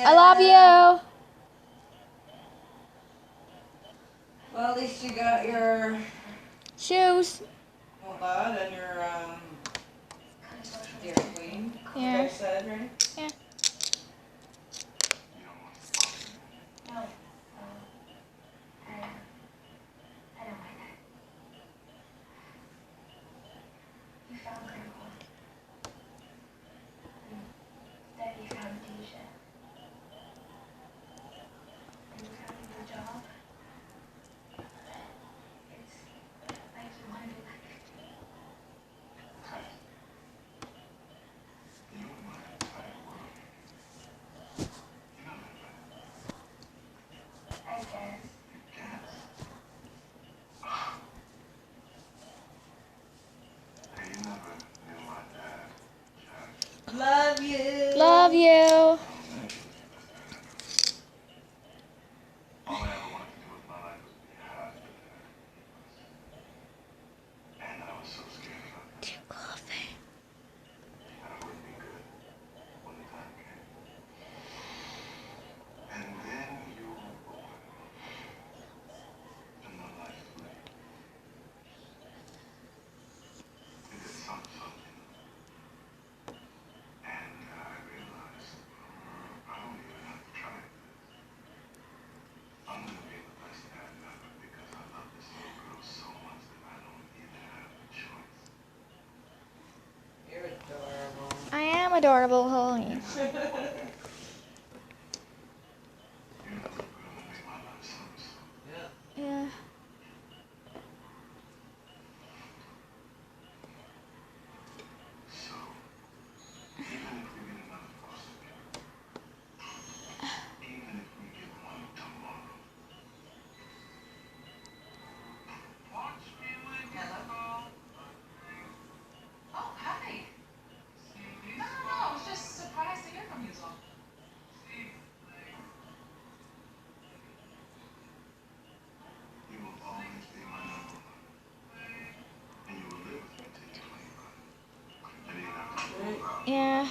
I love you. Well, at least you got your Shoes. well, that and your Dairy Queen. Yeah. Both said, right? Yeah. Love you. Love you. Coffee. You're adorable. I am adorable, honey. Yeah. Yeah. Oh, hi. No, I was just surprised to hear from you all. Yeah.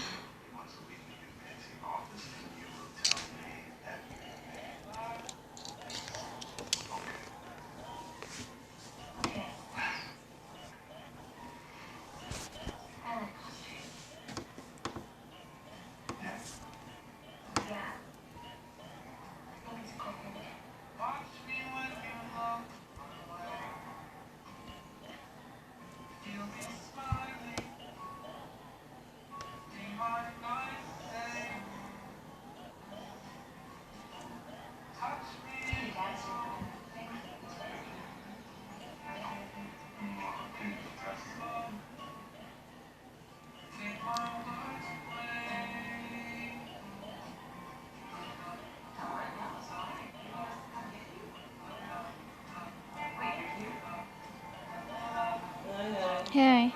Hey.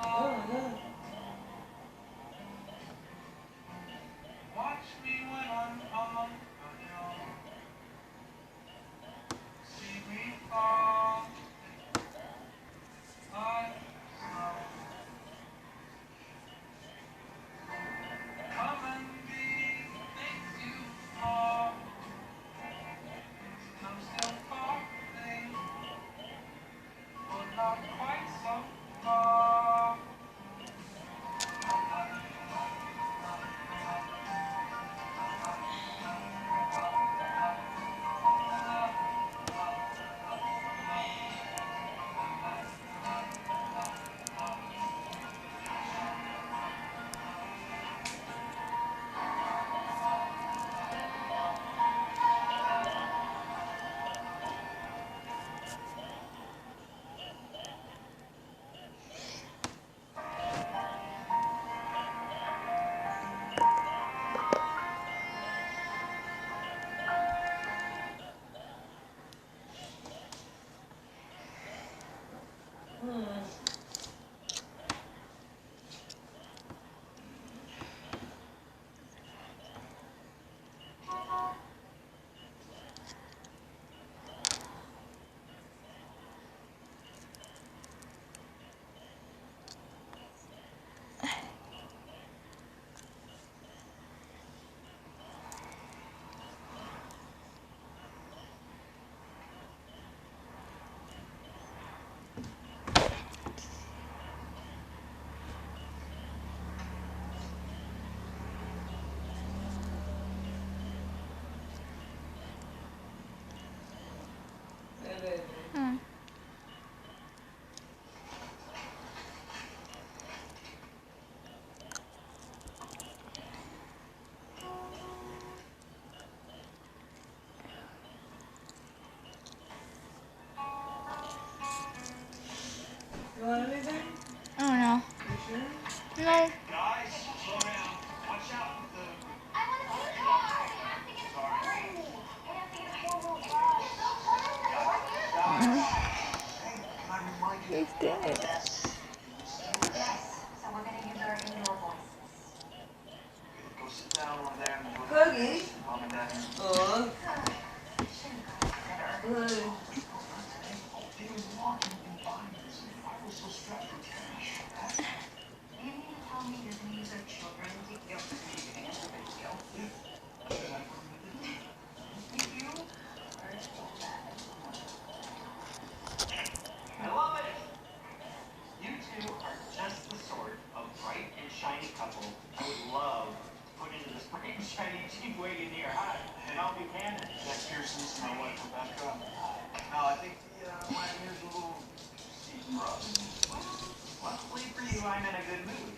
Oh, yeah. Watch me when I'm on your see me fall like snow. Come and be things you fall. I'm still falling, but not quite You mean to tell me you're gonna use our children to guilt me into getting us a big deal? You are so bad. I love it. You two are just the sort of bright and shiny couple I would love to put into this bright and shiny Jeep wagon near. Hi, Mel Buchanan. Jack Pearson's my wife, Rebecca. No, I think the wagon here's a little steep for us. Well, luckily for you, I'm in a good mood. In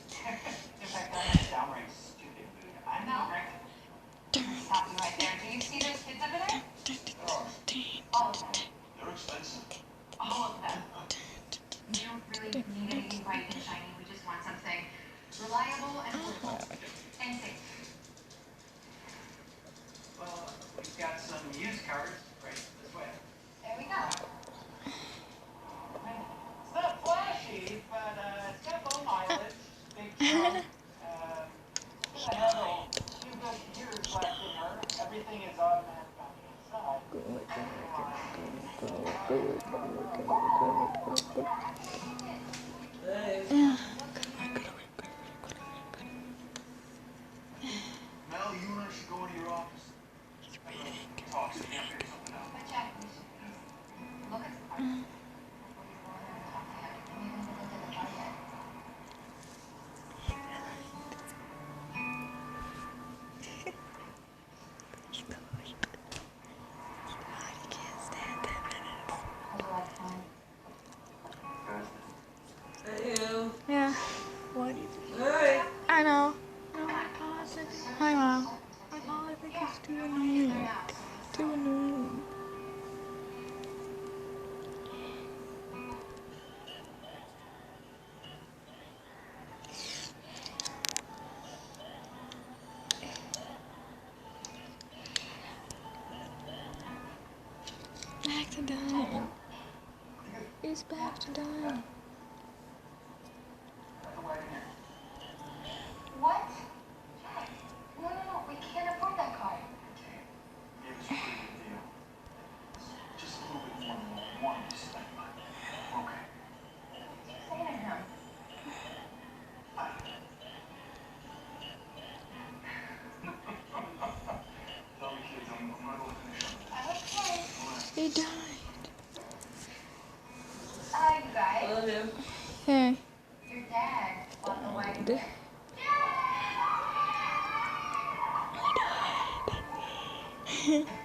fact, I'm in a downright stupid mood. I'm Mel? correct. Stop you right there. Do you see those kids over there? All of them. They're expensive. All of them. We don't really need anything bright and shiny. We just want something reliable and portable. And safe. Well, we've got some used cars right this way. There we go. It's not flashy, but it's got low mileage, big trunk, it has a few good years left in her. Everything is automatic on the inside. Mel, you and I should go into your office. Talk, so you can figure something out. But Jack, we should look at the car. Before we go in there and talk to him. We haven't even looked at the car yet. How's your life going? Hey, you. Yeah. What? Hey. I know. No, my politics. Hi, Mom. My politics is too annoying. Too annoying. Back to dying. He's back to dying. What? Jack, no. We can't afford that car. Maybe it's a pretty good deal. Just a little bit more than what we wanted to spend, but okay. Say to him. Tell me, kids, I'm gonna go finish up. Okay. He died. I You guys. love you. Hey. Your dad bought the wagon. He died.